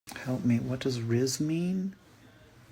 Help me, what does Rizz mean?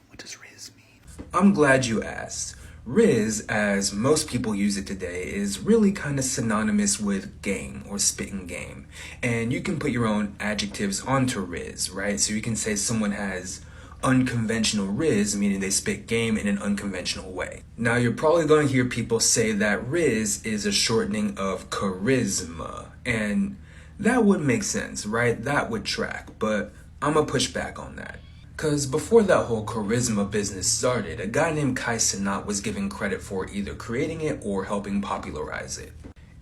What does Rizz mean? I'm glad you asked. Rizz, as most people use it today, is really kind of synonymous with game or spitting game. And you can put your own adjectives onto Rizz, right? So you can say someone has unconventional Rizz, meaning they spit game in an unconventional way. Now you're probably going to hear people say that Rizz is a shortening of charisma. And that would make sense, right? That would track. But I'm going to push back on that. Because before that whole charisma business started, a guy named Cenat was given credit for either creating it or helping popularize it.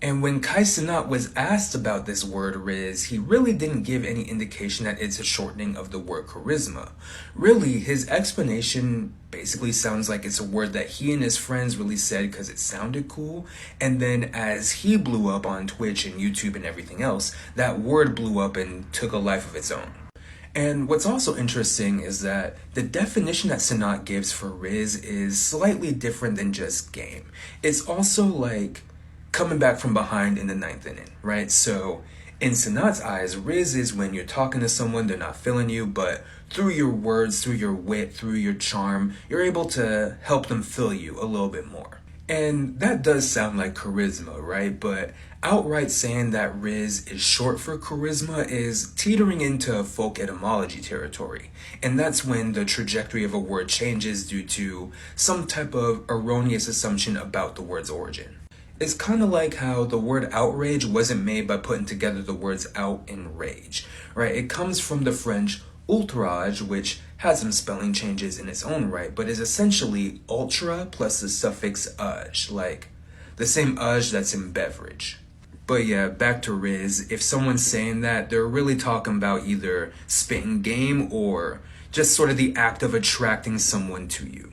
And when Cenat was asked about this word Rizz, he really didn't give any indication that it's a shortening of the word charisma. Really, his explanation basically sounds like it's a word that he and his friends really said because it sounded cool, and then as he blew up on Twitch and YouTube and everything else, that word blew up and took a life of its own. And what's also interesting is that the definition that cenat gives for Rizz is slightly different than just game. It's also like coming back from behind in the ninth inning, right? So in cenat's eyes, Rizz is when you're talking to someone, they're not feeling you, but through your words, through your wit, through your charm, you're able to help them feel you a little bit more. And that does sound like charisma, right? But outright saying that Rizz is short for charisma is teetering into folk etymology territory. And that's when the trajectory of a word changes due to some type of erroneous assumption about the word's origin. It's kind of like how the word outrage wasn't made by putting together the words out and rage, right? It comes from the French outrage, which has some spelling changes in its own right, but is essentially ultra plus the suffix age, like the same age that's in beverage. But yeah, back to Rizz. If someone's saying that, they're really talking about either spitting game or just sort of the act of attracting someone to you.